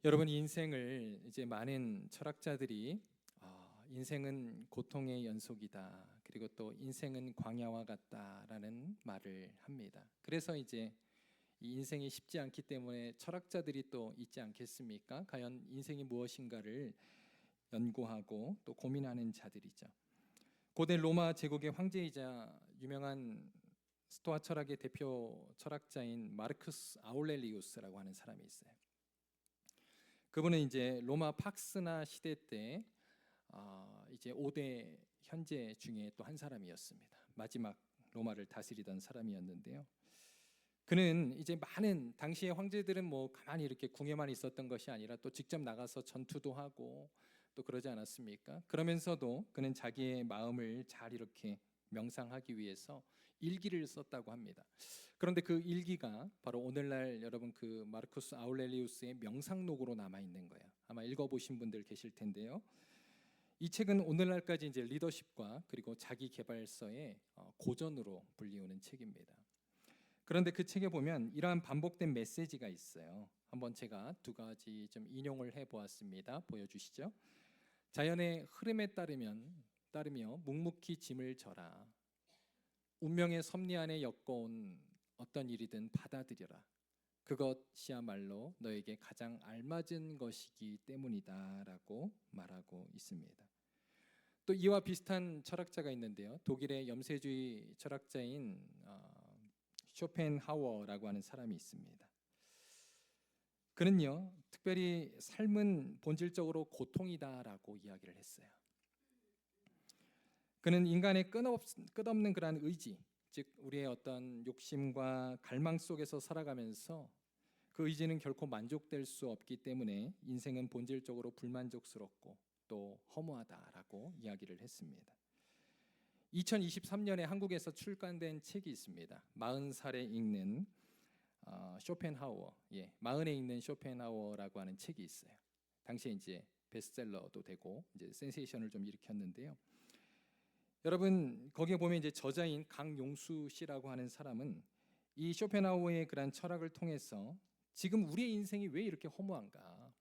여러분, 인생을 이제 많은 철학자들이 인생은 고통의 연속이다. 그리고 또 인생은 광야와 같다라는 말을 합니다. 그래서 이제 이 인생이 쉽지 않기 때문에 철학자들이 또 있지 않겠습니까? 과연 인생이 무엇인가를 연구하고 또 고민하는 자들이죠. 고대 로마 제국의 황제이자 유명한 스토아 철학의 대표 철학자인 마르쿠스 아울렐리우스라고 하는 사람이 있어요. 그분은 이제 로마 팍스나 시대 때 이제 5대 현재 중에 또 한 사람이었습니다. 마지막 로마를 다스리던 사람이었는데요. 그는 이제 많은 당시의 황제들은 뭐 가만히 이렇게 궁에만 있었던 것이 아니라 또 직접 나가서 전투도 하고 또 그러지 않았습니까? 그러면서도 그는 자기의 마음을 잘 이렇게 명상하기 위해서 일기를 썼다고 합니다. 그런데 그 일기가 바로 오늘날 여러분 그 마르쿠스 아울렐리우스의 명상록으로 남아 있는 거예요. 아마 읽어보신 분들 계실 텐데요. 이 책은 오늘날까지 이제 리더십과 그리고 자기 개발서의 고전으로 불리우는 책입니다. 그런데 그 책에 보면 이러한 반복된 메시지가 있어요. 한번 제가 두 가지 좀 인용을 해보았습니다. 보여주시죠. 자연의 흐름에 따르며 묵묵히 짐을 져라. 운명의 섭리 안에 엮어온 어떤 일이든 받아들여라. 그것이야말로 너에게 가장 알맞은 것이기 때문이다라고 말하고 있습니다. 또 이와 비슷한 철학자가 있는데요. 독일의 염세주의 철학자인 쇼펜하워라고 하는 사람이 있습니다. 그는요, 특별히 삶은 본질적으로 고통이다라고 이야기를 했어요. 그는 인간의 끝없는 그러한 의지, 즉 우리의 어떤 욕심과 갈망 속에서 살아가면서 그 의지는 결코 만족될 수 없기 때문에 인생은 본질적으로 불만족스럽고 또 허무하다라고 이야기를 했습니다. 2023년에 한국에서 출간된 책이 있습니다. 40살에 읽는 쇼펜하워, 40에 읽는 쇼펜하워라고 하는 책이 있어요. 당시에 이제 베스트셀러도 되고 이제 센세이션을 좀 일으켰는데요. 여러분 거기에 보면 이제 저자인 강용수 씨라고 하는 사람은 이 쇼펜하우어의 그런 철학을 통해서 지금 우리의 인생이 왜 이렇게 허무한가,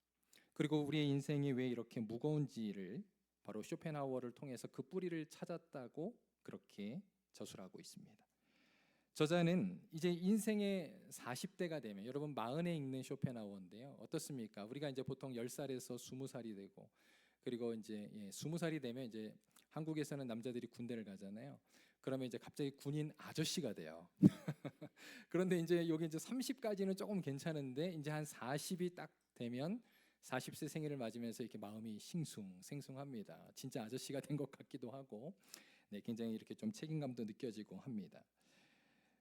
그리고 우리의 인생이 왜 이렇게 무거운지를 바로 쇼펜하우어를 통해서 그 뿌리를 찾았다고 그렇게 저술하고 있습니다. 저자는 이제 인생의 40대가 되면, 여러분 40에 읽는 쇼펜하우어인데요. 어떻습니까? 우리가 이제 보통 10살에서 20살이 되고, 그리고 이제 20살이 되면 이제 한국에서는 남자들이 군대를 가잖아요. 그러면 이제 갑자기 군인 아저씨가 돼요. 그런데 이제 여기 이제 30까지는 조금 괜찮은데 이제 한 40이 딱 되면 40세 생일을 맞으면서 이렇게 마음이 싱숭생숭합니다. 진짜 아저씨가 된 것 같기도 하고, 굉장히 이렇게 좀 책임감도 느껴지고 합니다.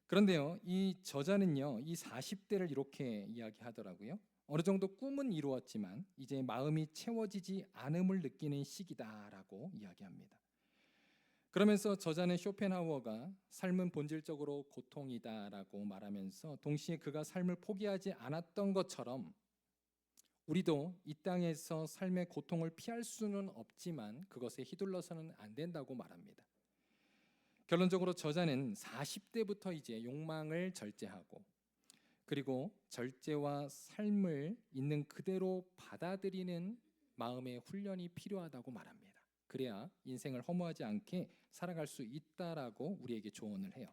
그런데요, 이 저자는요, 이 40대를 이렇게 이야기하더라고요. 어느 정도 꿈은 이루었지만 이제 마음이 채워지지 않음을 느끼는 시기다라고 이야기합니다. 그러면서 저자는 쇼펜하우어가 삶은 본질적으로 고통이다라고 말하면서 동시에 그가 삶을 포기하지 않았던 것처럼 우리도 이 땅에서 삶의 고통을 피할 수는 없지만 그것에 휘둘러서는 안 된다고 말합니다. 결론적으로 저자는 40대부터 이제 욕망을 절제하고, 그리고 절제와 삶을 있는 그대로 받아들이는 마음의 훈련이 필요하다고 말합니다. 그래야 인생을 허무하지 않게 살아갈 수 있다라고 우리에게 조언을 해요.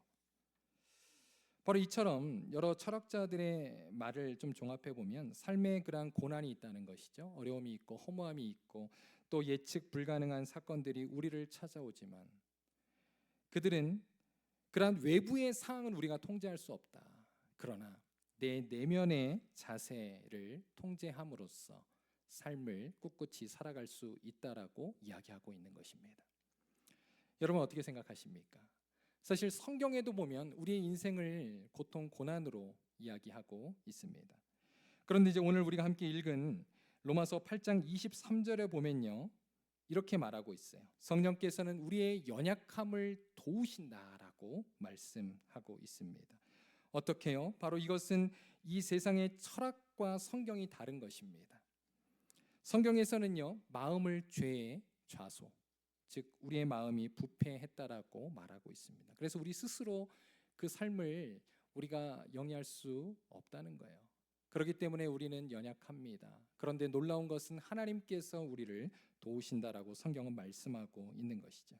바로 이처럼 여러 철학자들의 말을 좀 종합해 보면 삶에 그러한 고난이 있다는 것이죠. 어려움이 있고 허무함이 있고 또 예측 불가능한 사건들이 우리를 찾아오지만 그들은 그러한 외부의 상황은 우리가 통제할 수 없다. 그러나 내 내면의 자세를 통제함으로써 삶을 꿋꿋이 살아갈 수 있다라고 이야기하고 있는 것입니다. 여러분 어떻게 생각하십니까? 사실 성경에도 보면 우리의 인생을 고통, 고난으로 이야기하고 있습니다. 그런데 이제 오늘 우리가 함께 읽은 로마서 8장 23절에 보면요, 이렇게 말하고 있어요. 성령께서는 우리의 연약함을 도우신다라고 말씀하고 있습니다. 어떻게요? 바로 이것은 이 세상의 철학과 성경이 다른 것입니다. 성경에서는요, 마음을 죄의 좌소, 즉 우리의 마음이 부패했다라고 말하고 있습니다. 그래서 우리 스스로 그 삶을 우리가 영위할 수 없다는 거예요. 그렇기 때문에 우리는 연약합니다. 그런데 놀라운 것은 하나님께서 우리를 도우신다라고 성경은 말씀하고 있는 것이죠.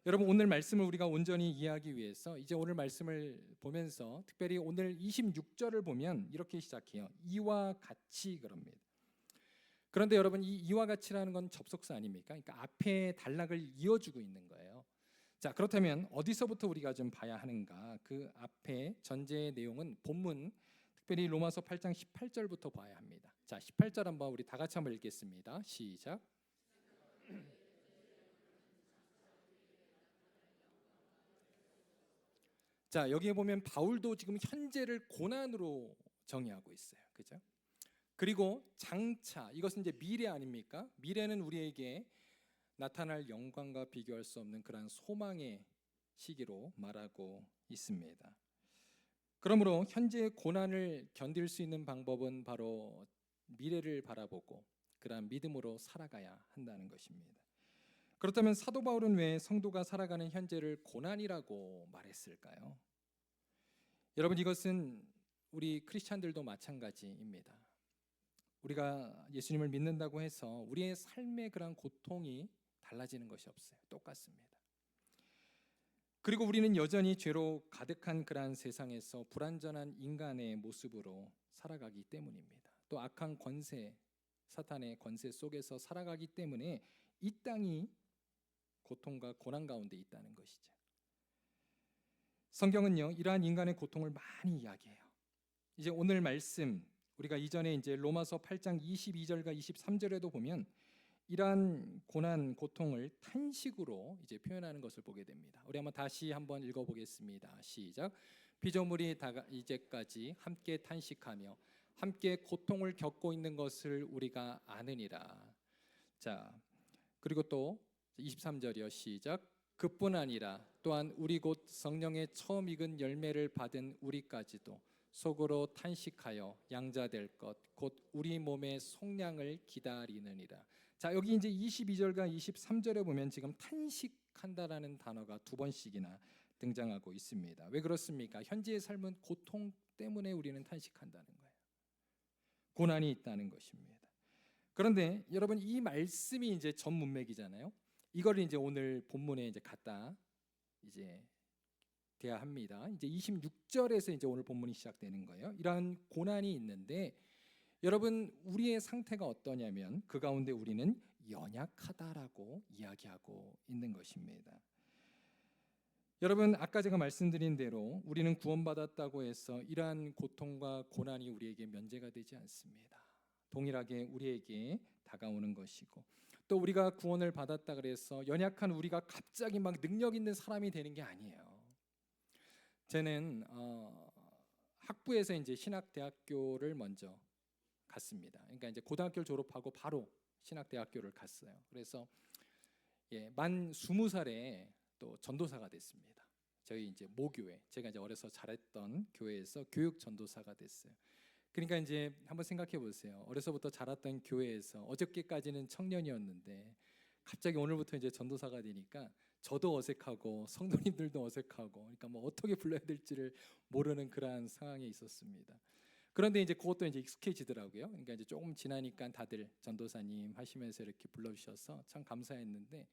여러분, 오늘 말씀을 우리가 온전히 이해하기 위해서 이제 오늘 말씀을 보면서 특별히 오늘 26절을 보면 이렇게 시작해요. 이와 같이 그럽니다. 그런데 여러분, 이 이와 같이라는 건 접속사 아닙니까? 그러니까 앞에 단락을 이어주고 있는 거예요. 자, 그렇다면 어디서부터 우리가 좀 봐야 하는가? 그 앞에 전제의 내용은 본문 특별히 로마서 8장 18절부터 봐야 합니다. 자, 18절 한번 우리 다 같이 한번 읽겠습니다. 시작. 자, 여기에 보면 바울도 지금 현재를 고난으로 정의하고 있어요. 그죠? 그리고 장차, 이것은 이제 미래 아닙니까? 미래는 우리에게 나타날 영광과 비교할 수 없는 그러한 소망의 시기로 말하고 있습니다. 그러므로 현재의 고난을 견딜 수 있는 방법은 바로 미래를 바라보고 그러한 믿음으로 살아가야 한다는 것입니다. 그렇다면 사도 바울은 왜 성도가 살아가는 현재를 고난이라고 말했을까요? 여러분, 이것은 우리 크리스찬들도 마찬가지입니다. 우리가 예수님을 믿는다고 해서 우리의 삶의 그런 고통이 달라지는 것이 없어요. 똑같습니다. 그리고 우리는 여전히 죄로 가득한 그러한 세상에서 불완전한 인간의 모습으로 살아가기 때문입니다. 또 악한 권세, 사탄의 권세 속에서 살아가기 때문에 이 땅이 고통과 고난 가운데 있다는 것이죠. 성경은요, 이러한 인간의 고통을 많이 이야기해요. 이제 오늘 말씀 우리가 이전에 이제 로마서 8장 22절과 23절에도 보면 이러한 고난, 고통을 탄식으로 이제 표현하는 것을 보게 됩니다. 우리 다시 한번 읽어보겠습니다. 시작. 피조물이 이제까지 함께 탄식하며 함께 고통을 겪고 있는 것을 우리가 아느니라. 자, 그리고 또 23절이요. 시작. 그뿐 아니라 또한 우리 곧 성령의 처음 익은 열매를 받은 우리까지도 속으로 탄식하여 양자될 것 곧 우리 몸의 속량을 기다리느니라. 자, 여기 이제 22절과 23절에 보면 지금 탄식한다라는 단어가 두 번씩이나 등장하고 있습니다. 왜 그렇습니까? 현재의 삶은 고통 때문에 우리는 탄식한다는 거예요. 고난이 있다는 것입니다. 그런데 여러분, 이 말씀이 이제 전 문맥이잖아요. 이걸 이제 오늘 본문에 이제 갖다 이제 돼야 합니다. 이제 26절에서 이제 오늘 본문이 시작되는 거예요. 이러한 고난이 있는데 여러분, 우리의 상태가 어떠냐면 그 가운데 우리는 연약하다라고 이야기하고 있는 것입니다. 여러분, 아까 제가 말씀드린 대로 우리는 구원받았다고 해서 이러한 고통과 고난이 우리에게 면제가 되지 않습니다. 동일하게 우리에게 다가오는 것이고 또 우리가 구원을 받았다 그래서 연약한 우리가 갑자기 막 능력 있는 사람이 되는 게 아니에요. 저는 학부에서 이제 신학대학교를 먼저 갔습니다. 그러니까 이제 고등학교를 졸업하고 바로 신학대학교를 갔어요. 그래서 만 20살에 또 전도사가 됐습니다. 저희 이제 모교회, 제가 이제 어려서 잘했던 교회에서 교육 전도사가 됐어요. 그러니까 이제 한번 생각해 보세요. 어려서부터 자랐던 교회에서 어저께까지는 청년이었는데 갑자기 오늘부터 이제 전도사가 되니까 저도 어색하고 성도님들도 어색하고, 그러니까 뭐 어떻게 불러야 될지를 모르는 그러한 상황에 있었습니다. 그런데 이제 그것도 이제 익숙해지더라고요. 그러니까 이제 조금 지나니까 다들 전도사님 하시면서 이렇게 불러주셔서 참 감사했는데,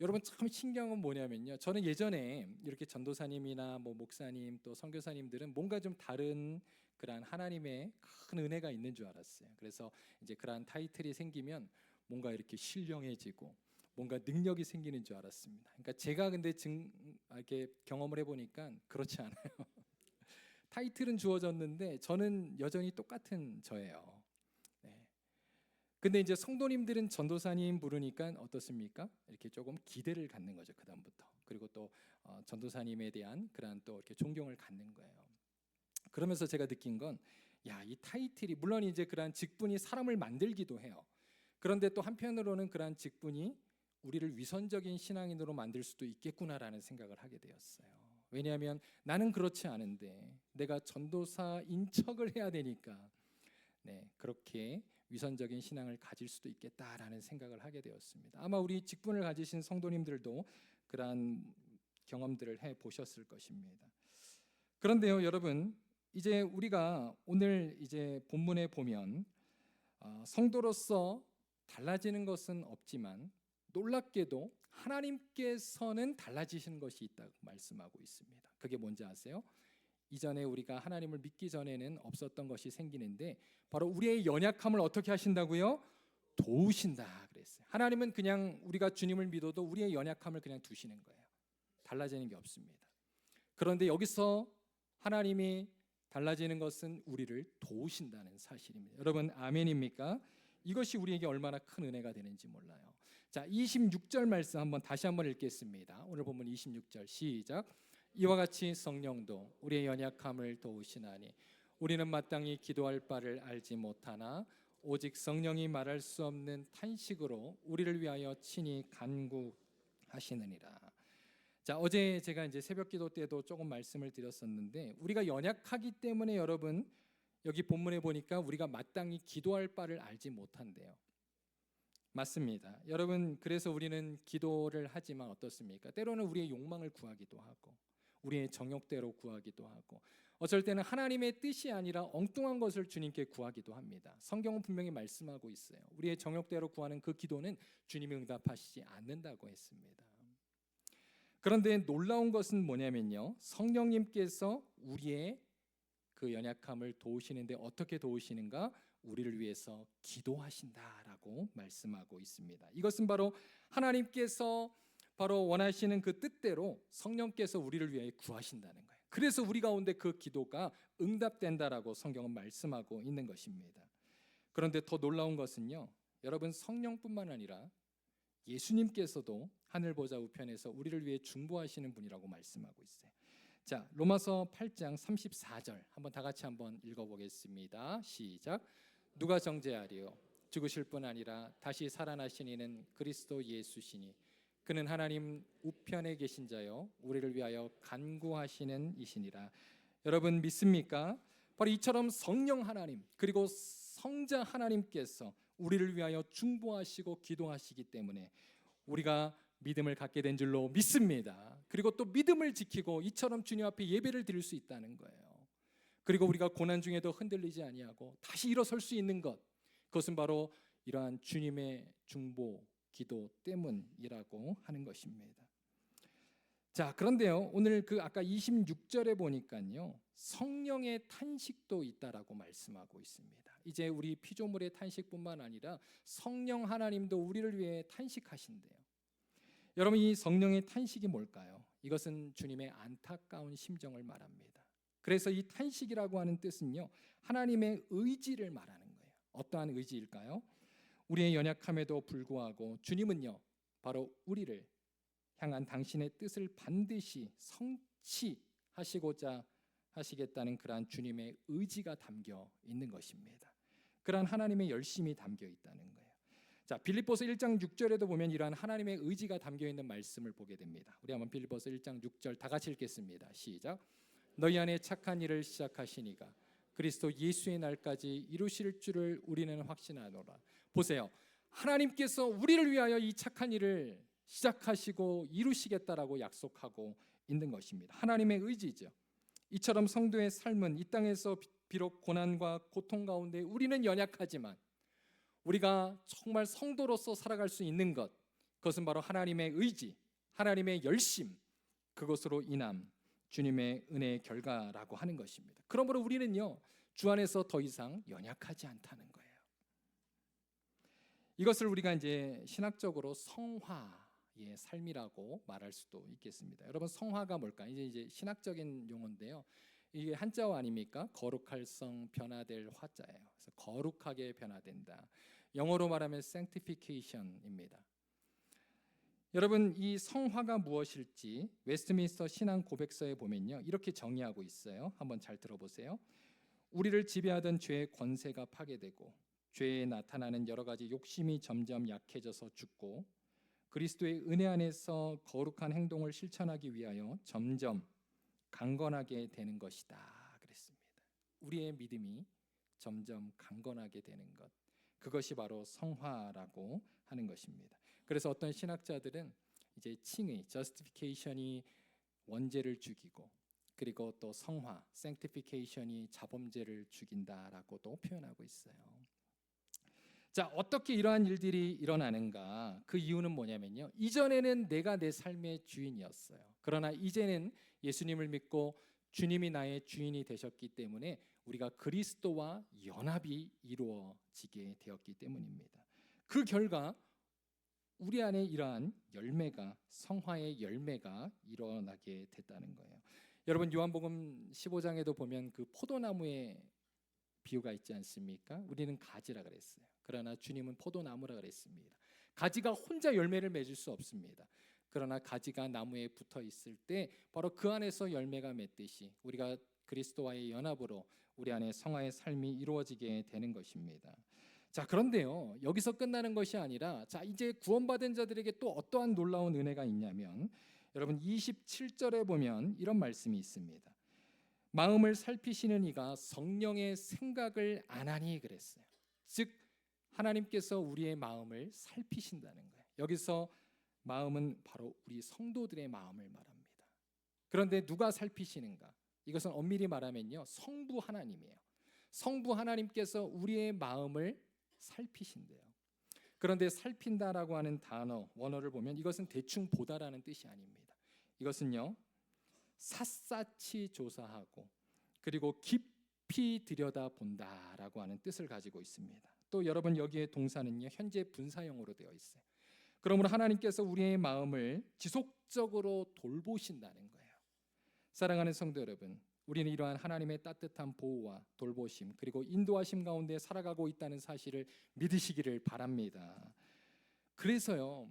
여러분 참 신기한 건 뭐냐면요. 저는 예전에 이렇게 전도사님이나 뭐 목사님 또 선교사님들은 뭔가 좀 다른 그러한 하나님의 큰 은혜가 있는 줄 알았어요. 그래서 이제 그러한 타이틀이 생기면 뭔가 이렇게 신령해지고 뭔가 능력이 생기는 줄 알았습니다. 그러니까 제가 근데 이렇게 경험을 해보니까 그렇지 않아요. 타이틀은 주어졌는데 저는 여전히 똑같은 저예요. 네. 근데 이제 성도님들은 전도사님 부르니까 어떻습니까? 이렇게 조금 기대를 갖는 거죠, 그 다음부터. 그리고 또 전도사님에 대한 그러한 또 이렇게 존경을 갖는 거예요. 그러면서 제가 느낀 건, 이 타이틀이 물론 이제 그러한 직분이 사람을 만들기도 해요. 그런데 또 한편으로는 그러한 직분이 우리를 위선적인 신앙인으로 만들 수도 있겠구나라는 생각을 하게 되었어요. 왜냐하면 나는 그렇지 않은데 내가 전도사인 척을 해야 되니까 그렇게 위선적인 신앙을 가질 수도 있겠다라는 생각을 하게 되었습니다. 아마 우리 직분을 가지신 성도님들도 그러한 경험들을 해보셨을 것입니다. 그런데요, 여러분, 이제 우리가 오늘 이제 본문에 보면 성도로서 달라지는 것은 없지만 놀랍게도 하나님께서는 달라지시는 것이 있다고 말씀하고 있습니다. 그게 뭔지 아세요? 이전에 우리가 하나님을 믿기 전에는 없었던 것이 생기는데 바로 우리의 연약함을 어떻게 하신다고요? 도우신다 그랬어요. 하나님은 그냥 우리가 주님을 믿어도 우리의 연약함을 그냥 두시는 거예요. 달라지는 게 없습니다. 그런데 여기서 하나님이 달라지는 것은 우리를 도우신다는 사실입니다. 여러분 아멘입니까? 이것이 우리에게 얼마나 큰 은혜가 되는지 몰라요. 자, 26절 말씀 다시 한번 읽겠습니다. 오늘 본문 26절 시작. 이와 같이 성령도 우리의 연약함을 도우시나니 우리는 마땅히 기도할 바를 알지 못하나 오직 성령이 말할 수 없는 탄식으로 우리를 위하여 친히 간구하시느니라. 자, 어제 제가 이제 새벽기도 때도 조금 말씀을 드렸었는데 우리가 연약하기 때문에 여러분 여기 본문에 보니까 우리가 마땅히 기도할 바를 알지 못한대요. 맞습니다. 여러분 그래서 우리는 기도를 하지만 어떻습니까? 때로는 우리의 욕망을 구하기도 하고 우리의 정욕대로 구하기도 하고 어쩔 때는 하나님의 뜻이 아니라 엉뚱한 것을 주님께 구하기도 합니다. 성경은 분명히 말씀하고 있어요. 우리의 정욕대로 구하는 그 기도는 주님이 응답하시지 않는다고 했습니다. 그런데 놀라운 것은 뭐냐면요, 성령님께서 우리의 그 연약함을 도우시는데 어떻게 도우시는가? 우리를 위해서 기도하신다라고 말씀하고 있습니다. 이것은 바로 하나님께서 바로 원하시는 그 뜻대로 성령께서 우리를 위해 구하신다는 거예요. 그래서 우리 가운데 그 기도가 응답된다라고 성경은 말씀하고 있는 것입니다. 그런데 더 놀라운 것은요, 여러분 성령뿐만 아니라 예수님께서도 하늘 보좌 우편에서 우리를 위해 중보하시는 분이라고 말씀하고 있어요. 자, 로마서 8장 34절 다 같이 읽어보겠습니다. 시작. 누가 정죄하리요? 죽으실 뿐 아니라 다시 살아나신 이는 그리스도 예수시니 그는 하나님 우편에 계신 자요 우리를 위하여 간구하시는 이시니라. 여러분 믿습니까? 바로 이처럼 성령 하나님 그리고 성자 하나님께서 우리를 위하여 중보하시고 기도하시기 때문에 우리가 믿음을 갖게 된 줄로 믿습니다. 그리고 또 믿음을 지키고 이처럼 주님 앞에 예배를 드릴 수 있다는 거예요. 그리고 우리가 고난 중에도 흔들리지 아니하고 다시 일어설 수 있는 것, 그것은 바로 이러한 주님의 중보 기도 때문이라고 하는 것입니다. 자, 그런데요, 오늘 아까 26절에 보니까요, 성령의 탄식도 있다라고 말씀하고 있습니다. 이제 우리 피조물의 탄식뿐만 아니라 성령 하나님도 우리를 위해 탄식하신대요. 여러분 이 성령의 탄식이 뭘까요? 이것은 주님의 안타까운 심정을 말합니다. 그래서 이 탄식이라고 하는 뜻은요, 하나님의 의지를 말하는 거예요. 어떠한 의지일까요? 우리의 연약함에도 불구하고 주님은요, 바로 우리를 향한 당신의 뜻을 반드시 성취하시고자 하시겠다는 그러한 주님의 의지가 담겨 있는 것입니다. 그러한 하나님의 열심이 담겨 있다는 거예요. 자, 빌립보서 1장 6절에도 보면 이러한 하나님의 의지가 담겨 있는 말씀을 보게 됩니다. 우리 한번 빌립보서 1장 6절 다 같이 읽겠습니다. 시작. 너희 안에 착한 일을 시작하시니가 그리스도 예수의 날까지 이루실 줄을 우리는 확신하노라. 보세요. 하나님께서 우리를 위하여 이 착한 일을 시작하시고 이루시겠다라고 약속하고 있는 것입니다. 하나님의 의지죠. 이처럼 성도의 삶은 이 땅에서 비록 고난과 고통 가운데 우리는 연약하지만 우리가 정말 성도로서 살아갈 수 있는 것, 그것은 바로 하나님의 의지, 하나님의 열심, 그것으로 인한 주님의 은혜의 결과라고 하는 것입니다. 그러므로 우리는요, 주 안에서 더 이상 연약하지 않다는 거예요. 이것을 우리가 이제 신학적으로 성화의 삶이라고 말할 수도 있겠습니다. 여러분 성화가 뭘까? 이제 신학적인 용어인데요. 이게 한자어 아닙니까? 거룩할 성, 변화될 화자예요. 그래서 거룩하게 변화된다. 영어로 말하면 sanctification입니다. 여러분 이 성화가 무엇일지 웨스트민스터 신앙 고백서에 보면요, 이렇게 정의하고 있어요. 한번 잘 들어보세요. 우리를 지배하던 죄의 권세가 파괴되고 죄에 나타나는 여러 가지 욕심이 점점 약해져서 죽고 그리스도의 은혜 안에서 거룩한 행동을 실천하기 위하여 점점 강건하게 되는 것이다 그랬습니다. 우리의 믿음이 점점 강건하게 되는 것, 그것이 바로 성화라고 하는 것입니다. 그래서 어떤 신학자들은 이제 칭의, justification이 원죄를 죽이고 그리고 또 성화, sanctification이 자범죄를 죽인다라고도 표현하고 있어요. 자, 어떻게 이러한 일들이 일어나는가? 그 이유는 뭐냐면요. 이전에는 내가 내 삶의 주인이었어요. 그러나 이제는 예수님을 믿고 주님이 나의 주인이 되셨기 때문에 우리가 그리스도와 연합이 이루어지게 되었기 때문입니다. 그 결과 우리 안에 이러한 열매가, 성화의 열매가 일어나게 됐다는 거예요. 여러분, 요한복음 15장에도 보면 그 포도나무의 비유가 있지 않습니까? 우리는 가지라 그랬어요. 그러나 주님은 포도나무라 그랬습니다. 가지가 혼자 열매를 맺을 수 없습니다. 그러나 가지가 나무에 붙어 있을 때 바로 그 안에서 열매가 맺듯이 우리가 그리스도와의 연합으로 우리 안에 성화의 삶이 이루어지게 되는 것입니다. 자, 그런데요, 여기서 끝나는 것이 아니라, 자, 이제 구원받은 자들에게 또 어떠한 놀라운 은혜가 있냐면, 여러분 27절에 보면 이런 말씀이 있습니다. 마음을 살피시는 이가 성령의 생각을 안 하니 그랬어요. 즉 하나님께서 우리의 마음을 살피신다는 거예요. 여기서 마음은 바로 우리 성도들의 마음을 말합니다. 그런데 누가 살피시는가? 이것은 엄밀히 말하면요, 성부 하나님이에요. 성부 하나님께서 우리의 마음을 살피신대요. 그런데 살핀다라고 하는 단어, 원어를 보면 이것은 대충 보다라는 뜻이 아닙니다. 이것은요, 샅샅이 조사하고 그리고 깊이 들여다본다라고 하는 뜻을 가지고 있습니다. 또 여러분, 여기에 동사는요, 현재 분사형으로 되어 있어요. 그러므로 하나님께서 우리의 마음을 지속적으로 돌보신다는 거예요. 사랑하는 성도 여러분, 우리는 이러한 하나님의 따뜻한 보호와 돌보심 그리고 인도하심 가운데 살아가고 있다는 사실을 믿으시기를 바랍니다. 그래서요,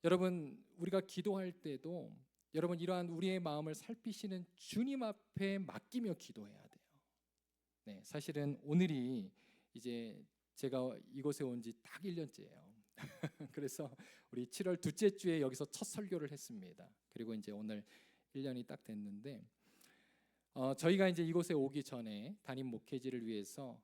여러분, 우리가 기도할 때도 여러분 이러한 우리의 마음을 살피시는 주님 앞에 맡기며 기도해야 돼요. 네, 사실은 오늘이 이제 제가 이곳에 온 지 딱 1년째예요. 그래서 우리 7월 둘째 주에 여기서 첫 설교를 했습니다. 그리고 이제 오늘 1년이 딱 됐는데 저희가 이제 이곳에 오기 전에 담임 목회지를 위해서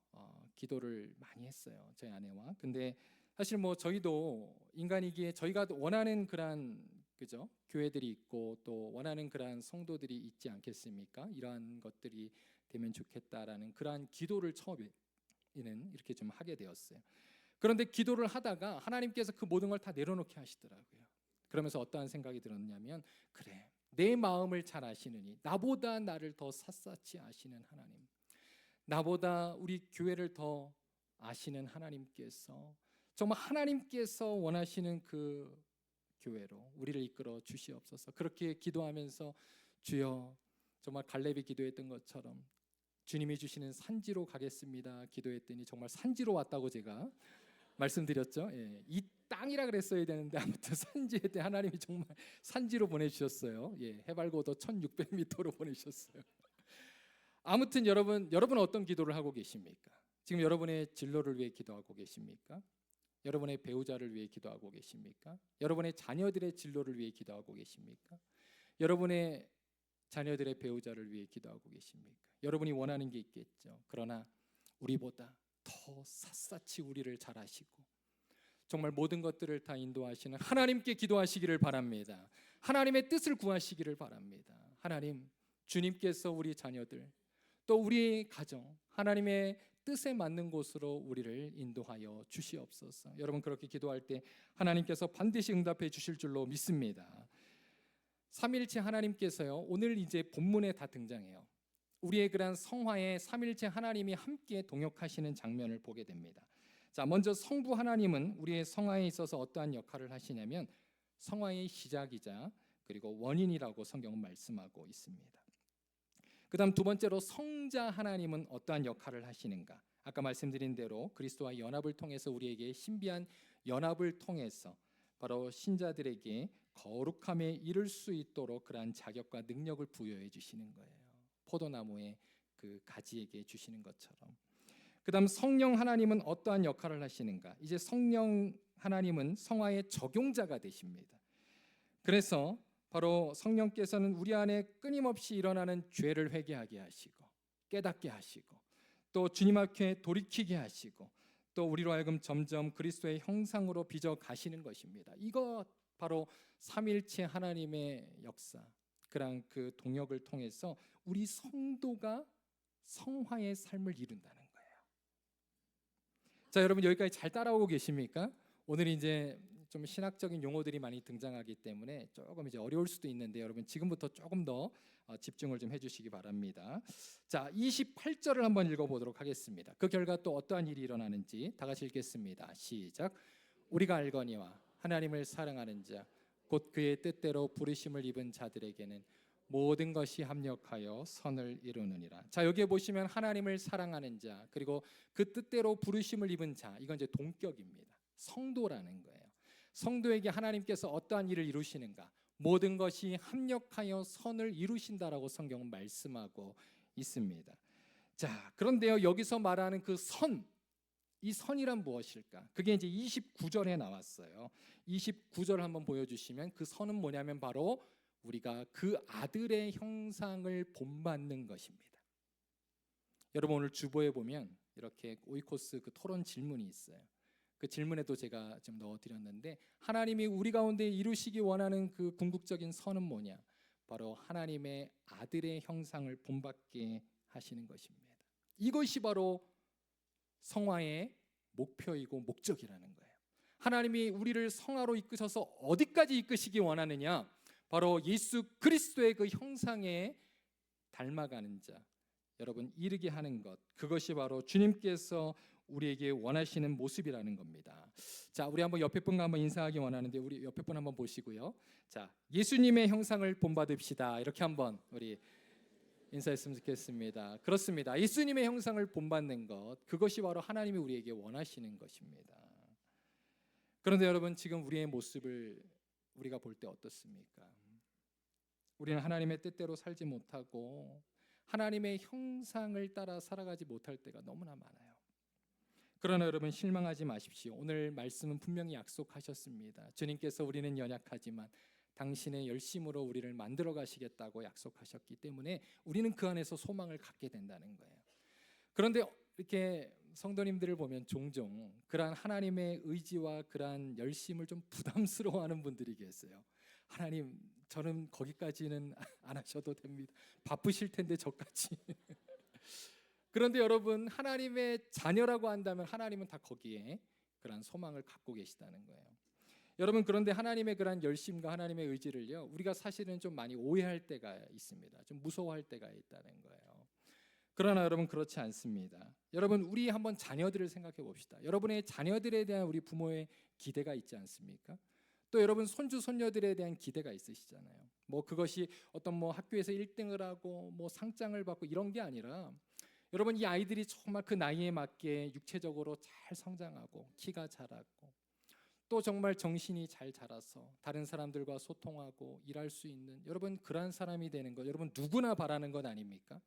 기도를 많이 했어요. 저희 아내와. 근데 사실 뭐 저희도 인간이기에 저희가 원하는 그런 그죠? 교회들이 있고 또 원하는 그러한 성도들이 있지 않겠습니까? 이러한 것들이 되면 좋겠다라는 그러한 기도를 처음에는 이렇게 좀 하게 되었어요. 그런데 기도를 하다가 하나님께서 그 모든 걸 다 내려놓게 하시더라고요. 그러면서 어떠한 생각이 들었냐면, 그래, 내 마음을 잘 아시느니, 나보다 나를 더 샅샅이 아시는 하나님, 나보다 우리 교회를 더 아시는 하나님께서 정말 하나님께서 원하시는 그 교회로 우리를 이끌어 주시옵소서. 그렇게 기도하면서 주여, 정말 갈렙이 기도했던 것처럼 주님이 주시는 산지로 가겠습니다 기도했더니 정말 산지로 왔다고 제가 말씀드렸죠. 예, 이 땅이라 그랬어야 되는데 아무튼 산지에 대해 하나님이 정말 산지로 보내주셨어요. 예, 해발고도 1600m로 보내주셨어요. 아무튼 여러분 어떤 기도를 하고 계십니까? 지금 여러분의 진로를 위해 기도하고 계십니까? 여러분의 배우자를 위해 기도하고 계십니까? 여러분의 자녀들의 진로를 위해 기도하고 계십니까? 여러분의 자녀들의 배우자를 위해 기도하고 계십니까? 여러분이 원하는 게 있겠죠. 그러나 우리보다 더 샅샅이 우리를 잘 아시고 정말 모든 것들을 다 인도하시는 하나님께 기도하시기를 바랍니다. 하나님의 뜻을 구하시기를 바랍니다. 하나님, 주님께서 우리 자녀들 또 우리 가정 하나님의 뜻에 맞는 곳으로 우리를 인도하여 주시옵소서. 여러분 그렇게 기도할 때 하나님께서 반드시 응답해 주실 줄로 믿습니다. 삼일체 하나님께서요, 오늘 이제 본문에 다 등장해요. 우리의 그런 성화에 삼일체 하나님이 함께 동역하시는 장면을 보게 됩니다. 자, 먼저 성부 하나님은 우리의 성화에 있어서 어떠한 역할을 하시냐면 성화의 시작이자 그리고 원인이라고 성경은 말씀하고 있습니다. 그 다음 두 번째로 성자 하나님은 어떠한 역할을 하시는가? 아까 말씀드린 대로 그리스도와 연합을 통해서 우리에게 신비한 연합을 통해서 바로 신자들에게 거룩함에 이를 수 있도록 그러한 자격과 능력을 부여해 주시는 거예요. 포도나무의 그 가지에게 주시는 것처럼. 그 다음 성령 하나님은 어떠한 역할을 하시는가? 이제 성령 하나님은 성화의 적용자가 되십니다. 그래서 바로 성령께서는 우리 안에 끊임없이 일어나는 죄를 회개하게 하시고 깨닫게 하시고 또 주님 앞에 돌이키게 하시고 또 우리로 하여금 점점 그리스도의 형상으로 빚어 가시는 것입니다. 이거 바로 삼일체 하나님의 역사, 그런 그 동역을 통해서 우리 성도가 성화의 삶을 이룬다는 거예요. 자, 여러분 여기까지 잘 따라오고 계십니까? 오늘 이제 좀 신학적인 용어들이 많이 등장하기 때문에 조금 이제 어려울 수도 있는데 여러분 지금부터 조금 더 집중을 좀 해주시기 바랍니다. 자, 28절을 한번 읽어보도록 하겠습니다. 그 결과 또 어떠한 일이 일어나는지 다 같이 읽겠습니다. 시작. 우리가 알거니와 하나님을 사랑하는 자 곧 그의 뜻대로 부르심을 입은 자들에게는 모든 것이 합력하여 선을 이루느니라. 자, 여기에 보시면 하나님을 사랑하는 자 그리고 그 뜻대로 부르심을 입은 자, 이건 이제 동격입니다. 성도라는 거예요. 성도에게 하나님께서 어떠한 일을 이루시는가? 모든 것이 합력하여 선을 이루신다라고 성경은 말씀하고 있습니다. 자, 그런데요, 여기서 말하는 그 선, 이 선이란 무엇일까? 그게 이제 29절에 나왔어요. 29절 한번 보여주시면 그 선은 뭐냐면 바로 우리가 그 아들의 형상을 본받는 것입니다. 여러분 오늘 주보에 보면 이렇게 오이코스 그 토론 질문이 있어요. 그 질문에도 제가 좀 넣어드렸는데 하나님이 우리 가운데 이루시기 원하는 그 궁극적인 선은 뭐냐? 바로 하나님의 아들의 형상을 본받게 하시는 것입니다. 이것이 바로 성화의 목표이고 목적이라는 거예요. 하나님이 우리를 성화로 이끄셔서 어디까지 이끄시기 원하느냐? 바로 예수 그리스도의 그 형상에 닮아가는 자, 여러분 이르게 하는 것, 그것이 바로 주님께서 우리에게 원하시는 모습이라는 겁니다. 자, 우리 한번 옆에 분과 한번 인사하기 원하는데 우리 옆에 분 한번 보시고요. 자, 예수님의 형상을 본받읍시다. 이렇게 한번 우리 인사했으면 좋겠습니다. 그렇습니다. 예수님의 형상을 본받는 것, 그것이 바로 하나님이 우리에게 원하시는 것입니다. 그런데 여러분 지금 우리의 모습을 우리가 볼 때 어떻습니까? 우리는 하나님의 뜻대로 살지 못하고 하나님의 형상을 따라 살아가지 못할 때가 너무나 많아요. 그러나 여러분 실망하지 마십시오. 오늘 말씀은 분명히 약속하셨습니다. 주님께서 우리는 연약하지만 당신의 열심으로 우리를 만들어 가시겠다고 약속하셨기 때문에 우리는 그 안에서 소망을 갖게 된다는 거예요. 그런데 이렇게 성도님들을 보면 종종 그러한 하나님의 의지와 그러한 열심을 좀 부담스러워하는 분들이 계세요. 하나님, 저는 거기까지는 안 하셔도 됩니다. 바쁘실 텐데 저까지. 그런데 여러분 하나님의 자녀라고 한다면 하나님은 다 거기에 그러한 소망을 갖고 계시다는 거예요. 여러분 그런데 하나님의 그러한 열심과 하나님의 의지를요 우리가 사실은 좀 많이 오해할 때가 있습니다. 좀 무서워할 때가 있다는 거예요. 그러나 여러분 그렇지 않습니다. 여러분 우리 한번 자녀들을 생각해 봅시다. 여러분의 자녀들에 대한 우리 부모의 기대가 있지 않습니까? 또 여러분 손주 손녀들에 대한 기대가 있으시잖아요. 뭐 그것이 어떤 뭐 학교에서 1등을 하고 뭐 상장을 받고 이런 게 아니라 여러분 이 아이들이 정말 그 나이에 맞게 육체적으로 잘 성장하고 키가 자라고 또 정말 정신이 잘 자라서 다른 사람들과 소통하고 일할 수 있는 여러분 그러한 사람이 되는 거 여러분 누구나 바라는 것 아닙니까?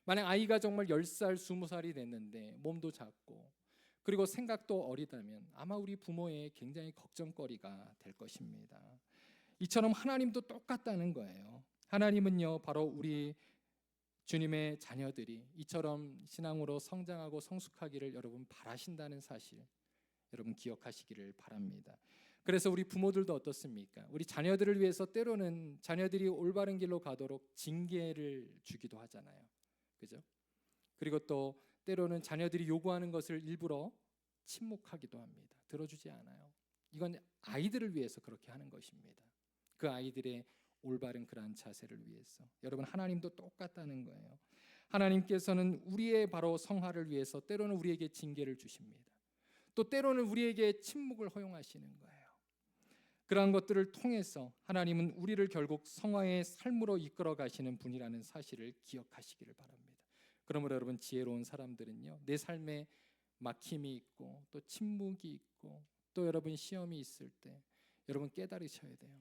만약 아이가 정말 10살, 20살이 됐는데 몸도 작고 그리고 생각도 어리다면 아마 우리 부모의 굉장히 걱정거리가 될 것입니다. 이처럼 하나님도 똑같다는 거예요. 하나님은요 바로 우리 주님의 자녀들이 이처럼 신앙으로 성장하고 성숙하기를 여러분 바라신다는 사실 여러분 기억하시기를 바랍니다. 그래서 우리 부모들도 어떻습니까? 우리 자녀들을 위해서 때로는 자녀들이 올바른 길로 가도록 징계를 주기도 하잖아요. 그죠? 그리고 또 때로는 자녀들이 요구하는 것을 일부러 침묵하기도 합니다. 들어주지 않아요. 이건 아이들을 위해서 그렇게 하는 것입니다. 그 아이들의 올바른 그러한 자세를 위해서. 여러분 하나님도 똑같다는 거예요. 하나님께서는 우리의 바로 성화를 위해서 때로는 우리에게 징계를 주십니다. 또 때로는 우리에게 침묵을 허용하시는 거예요. 그러한 것들을 통해서 하나님은 우리를 결국 성화의 삶으로 이끌어 가시는 분이라는 사실을 기억하시기를 바랍니다. 그러므로 여러분 지혜로운 사람들은요 내 삶에 막힘이 있고 또 침묵이 있고 또 여러분 시험이 있을 때 여러분 깨달으셔야 돼요.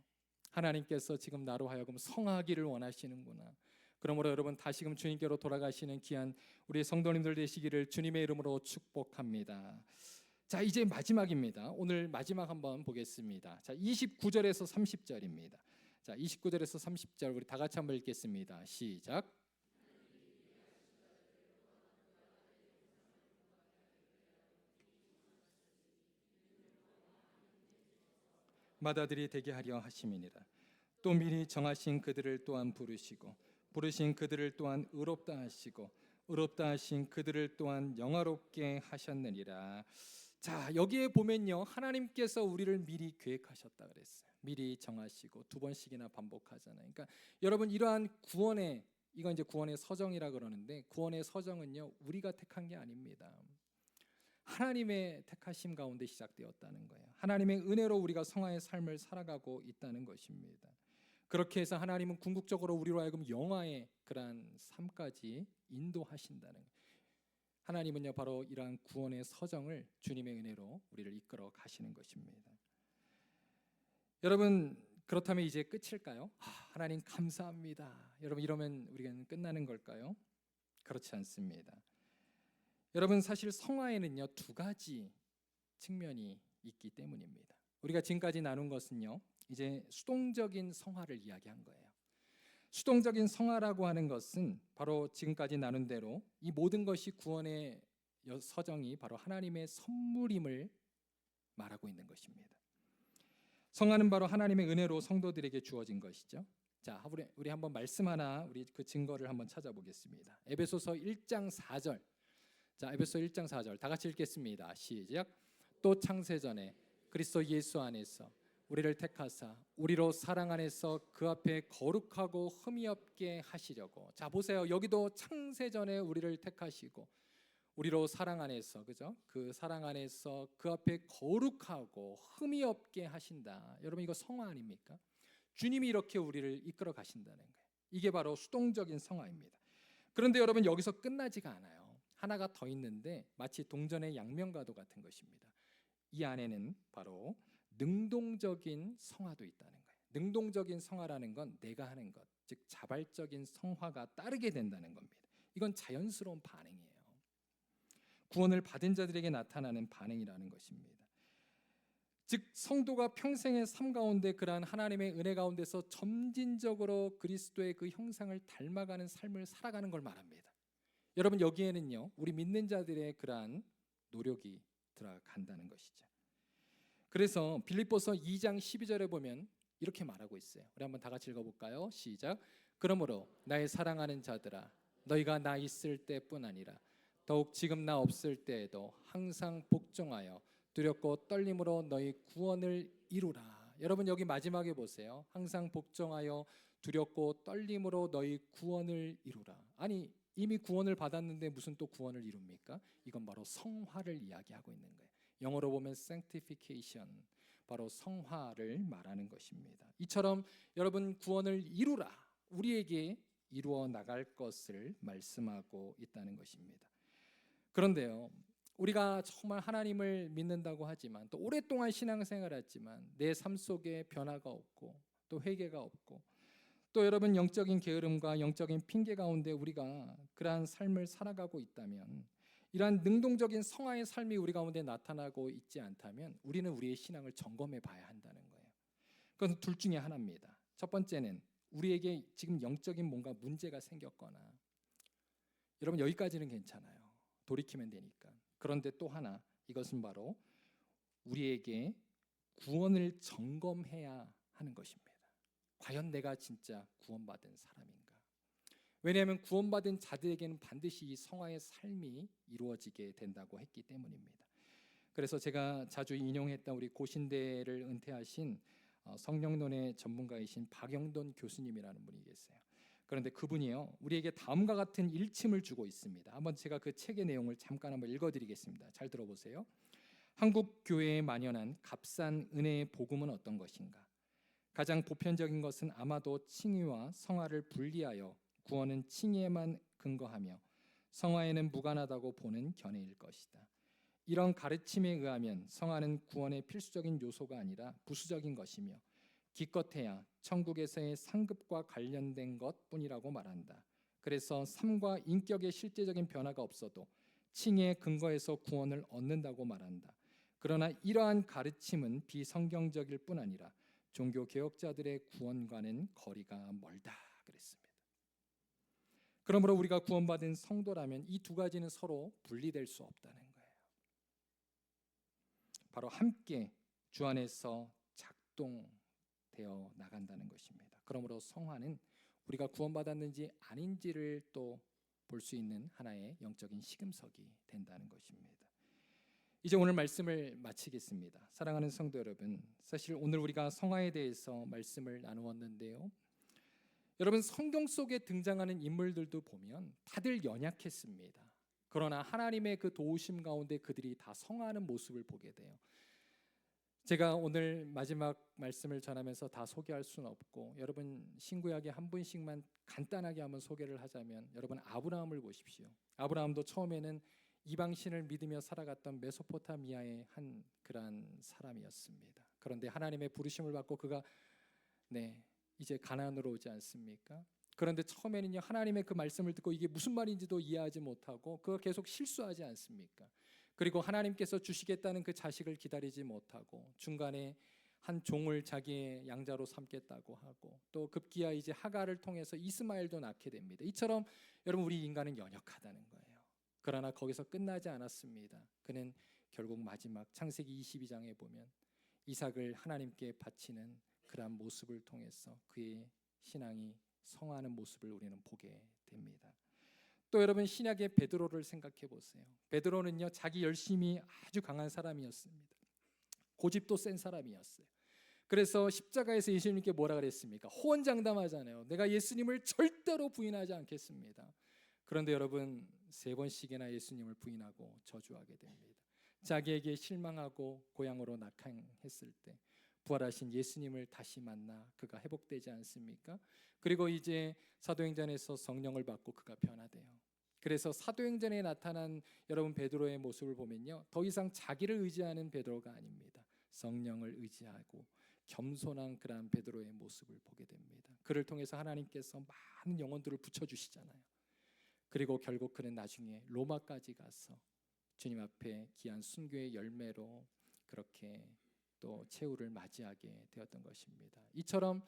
하나님께서 지금 나로 하여금 성하기를 원하시는구나. 그러므로 여러분 다시금 주님께로 돌아가시는 귀한 우리 성도님들 되시기를 주님의 이름으로 축복합니다. 자 이제 마지막입니다. 오늘 마지막 한번 보겠습니다. 자 29절에서 30절입니다. 자 29절에서 30절 우리 다 같이 한번 읽겠습니다. 시작. 맏아들이 되게 하려 하심이니라. 또 미리 정하신 그들을 또한 부르시고 부르신 그들을 또한 의롭다 하시고 의롭다 하신 그들을 또한 영화롭게 하셨느니라. 자, 여기에 보면요, 하나님께서 우리를 미리 계획하셨다 그랬어요. 미리 정하시고 두 번씩이나 반복하잖아요. 그러니까 여러분, 이러한 구원의, 이건 이제 구원의 서정이라 그러는데, 구원의 서정은요, 우리가 택한 게 아닙니다. 하나님의 택하심 가운데 시작되었다는 거예요. 하나님의 은혜로 우리가 성화의 삶을 살아가고 있다는 것입니다. 그렇게 해서 하나님은 궁극적으로 우리로 하여금 영화의 그러한 삶까지 인도하신다는 거예요. 하나님은요, 바로 이러한 구원의 서정을 주님의 은혜로 우리를 이끌어 가시는 것입니다. 여러분, 그렇다면 이제 끝일까요? 하나님 감사합니다. 여러분, 이러면 우리는 끝나는 걸까요? 그렇지 않습니다. 여러분, 사실 성화에는요, 두 가지 측면이 있기 때문입니다. 우리가 지금까지 나눈 것은요, 이제 수동적인 성화를 이야기한 거예요. 수동적인 성화라고 하는 것은 바로 지금까지 나눈 대로 이 모든 것이 구원의 서정이 바로 하나님의 선물임을 말하고 있는 것입니다. 성화는 바로 하나님의 은혜로 성도들에게 주어진 것이죠. 자, 우리 한번 말씀 하나, 우리 그 증거를 한번 찾아보겠습니다. 에베소서 1장 4절. 자, 에베소 1장 4절 다 같이 읽겠습니다. 시작. 또 창세전에 그리스도 예수 안에서 우리를 택하사 우리로 사랑 안에서 그 앞에 거룩하고 흠이 없게 하시려고. 자, 보세요. 여기도 창세전에 우리를 택하시고 우리로 사랑 안에서, 그죠? 그 사랑 안에서 그 앞에 거룩하고 흠이 없게 하신다. 여러분, 이거 성화 아닙니까? 주님이 이렇게 우리를 이끌어 가신다는 거예요. 이게 바로 수동적인 성화입니다. 그런데 여러분, 여기서 끝나지가 않아요. 하나가 더 있는데 마치 동전의 양면과도 같은 것입니다. 이 안에는 바로 능동적인 성화도 있다는 거예요. 능동적인 성화라는 건 내가 하는 것, 즉 자발적인 성화가 따르게 된다는 겁니다. 이건 자연스러운 반응이에요. 구원을 받은 자들에게 나타나는 반응이라는 것입니다. 즉 성도가 평생의 삶 가운데 그러한 하나님의 은혜 가운데서 점진적으로 그리스도의 그 형상을 닮아가는 삶을 살아가는 걸 말합니다. 여러분, 여기에는요, 우리 믿는 자들의 그러한 노력이 들어간다는 것이죠. 그래서 빌립보서 2장 12절에 보면 이렇게 말하고 있어요. 우리 한번 다 같이 읽어볼까요? 시작. 그러므로 나의 사랑하는 자들아, 너희가 나 있을 때뿐 아니라 더욱 지금 나 없을 때에도 항상 복종하여 두렵고 떨림으로 너희 구원을 이루라. 여러분, 여기 마지막에 보세요. 항상 복종하여 두렵고 떨림으로 너희 구원을 이루라. 아니, 이미 구원을 받았는데 무슨 또 구원을 이룹니까? 이건 바로 성화를 이야기하고 있는 거예요. 영어로 보면 sanctification, 바로 성화를 말하는 것입니다. 이처럼 여러분, 구원을 이루라, 우리에게 이루어 나갈 것을 말씀하고 있다는 것입니다. 그런데요, 우리가 정말 하나님을 믿는다고 하지만 또 오랫동안 신앙생활을 했지만 내 삶 속에 변화가 없고 또 회개가 없고 또 여러분, 영적인 게으름과 영적인 핑계 가운데 우리가 그러한 삶을 살아가고 있다면, 이러한 능동적인 성화의 삶이 우리 가운데 나타나고 있지 않다면 우리는 우리의 신앙을 점검해 봐야 한다는 거예요. 그건 둘 중에 하나입니다. 첫 번째는 우리에게 지금 영적인 뭔가 문제가 생겼거나, 여러분 여기까지는 괜찮아요. 돌이키면 되니까. 그런데 또 하나, 이것은 바로 우리에게 구원을 점검해야 하는 것입니다. 과연 내가 진짜 구원받은 사람인가? 왜냐하면 구원받은 자들에게는 반드시 이 성화의 삶이 이루어지게 된다고 했기 때문입니다. 그래서 제가 자주 인용했던 우리 고신대를 은퇴하신 성령론의 전문가이신 박영돈 교수님이라는 분이 계세요. 그런데 그분이요, 우리에게 다음과 같은 일침을 주고 있습니다. 한번 제가 그 책의 내용을 잠깐 한번 읽어드리겠습니다. 잘 들어보세요. 한국 교회에 만연한 값싼 은혜의 복음은 어떤 것인가? 가장 보편적인 것은 아마도 칭의와 성화를 분리하여 구원은 칭의에만 근거하며 성화에는 무관하다고 보는 견해일 것이다. 이런 가르침에 의하면 성화는 구원의 필수적인 요소가 아니라 부수적인 것이며 기껏해야 천국에서의 상급과 관련된 것뿐이라고 말한다. 그래서 삶과 인격의 실제적인 변화가 없어도 칭의에 근거해서 구원을 얻는다고 말한다. 그러나 이러한 가르침은 비성경적일 뿐 아니라 종교 개혁자들의 구원과는 거리가 멀다 그랬습니다. 그러므로 우리가 구원받은 성도라면 이 두 가지는 서로 분리될 수 없다는 거예요. 바로 함께 주 안에서 작동되어 나간다는 것입니다. 그러므로 성화는 우리가 구원받았는지 아닌지를 또 볼 수 있는 하나의 영적인 시금석이 된다는 것입니다. 이제 오늘 말씀을 마치겠습니다. 사랑하는 성도 여러분, 사실 오늘 우리가 성화에 대해서 말씀을 나누었는데요. 여러분, 성경 속에 등장하는 인물들도 보면 다들 연약했습니다. 그러나 하나님의 그 도우심 가운데 그들이 다 성화하는 모습을 보게 돼요. 제가 오늘 마지막 말씀을 전하면서 다 소개할 수는 없고, 여러분 신구약에 한 분씩만 간단하게 한번 소개를 하자면, 여러분 아브라함을 보십시오. 아브라함도 처음에는 이방신을 믿으며 살아갔던 메소포타미아의 한 그러한 사람이었습니다. 그런데 하나님의 부르심을 받고 그가 이제 가나안으로 오지 않습니까? 그런데 처음에는요, 하나님의 그 말씀을 듣고 이게 무슨 말인지도 이해하지 못하고 그가 계속 실수하지 않습니까? 그리고 하나님께서 주시겠다는 그 자식을 기다리지 못하고 중간에 한 종을 자기의 양자로 삼겠다고 하고, 또 급기야 이제 하갈을 통해서 이스마엘도 낳게 됩니다. 이처럼 여러분, 우리 인간은 연약하다는 거예요. 그러나 거기서 끝나지 않았습니다. 그는 결국 마지막 창세기 22장에 보면 이삭을 하나님께 바치는 그러한 모습을 통해서 그의 신앙이 성화하는 모습을 우리는 보게 됩니다. 또 여러분, 신약의 베드로를 생각해 보세요. 베드로는요, 자기 열심이 아주 강한 사람이었습니다. 고집도 센 사람이었어요. 그래서 십자가에서 예수님께 뭐라 그랬습니까? 호언장담하잖아요. 내가 예수님을 절대로 부인하지 않겠습니다. 그런데 여러분, 3번씩이나 예수님을 부인하고 저주하게 됩니다. 자기에게 실망하고 고향으로 낙향했을 때 부활하신 예수님을 다시 만나 그가 회복되지 않습니까? 그리고 이제 사도행전에서 성령을 받고 그가 변화돼요. 그래서 사도행전에 나타난 여러분 베드로의 모습을 보면요, 더 이상 자기를 의지하는 베드로가 아닙니다. 성령을 의지하고 겸손한 그러한 베드로의 모습을 보게 됩니다. 그를 통해서 하나님께서 많은 영혼들을 붙여주시잖아요. 그리고 결국 그는 나중에 로마까지 가서 주님 앞에 귀한 순교의 열매로 그렇게 또 최후를 맞이하게 되었던 것입니다. 이처럼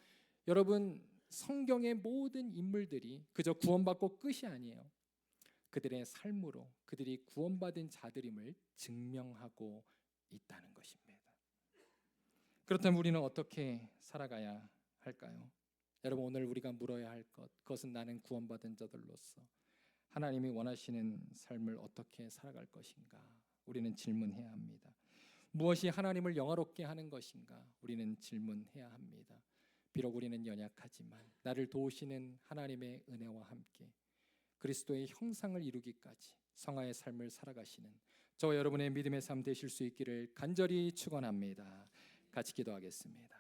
여러분, 성경의 모든 인물들이 그저 구원받고 끝이 아니에요. 그들의 삶으로 그들이 구원받은 자들임을 증명하고 있다는 것입니다. 그렇다면 우리는 어떻게 살아가야 할까요? 여러분, 오늘 우리가 물어야 할 것, 그것은 나는 구원받은 자들로서 하나님이 원하시는 삶을 어떻게 살아갈 것인가? 우리는 질문해야 합니다. 무엇이 하나님을 영화롭게 하는 것인가? 우리는 질문해야 합니다. 비록 우리는 연약하지만 나를 도우시는 하나님의 은혜와 함께 그리스도의 형상을 이루기까지 성화의 삶을 살아가시는 저와 여러분의 믿음의 삶 되실 수 있기를 간절히 축원합니다. 같이 기도하겠습니다.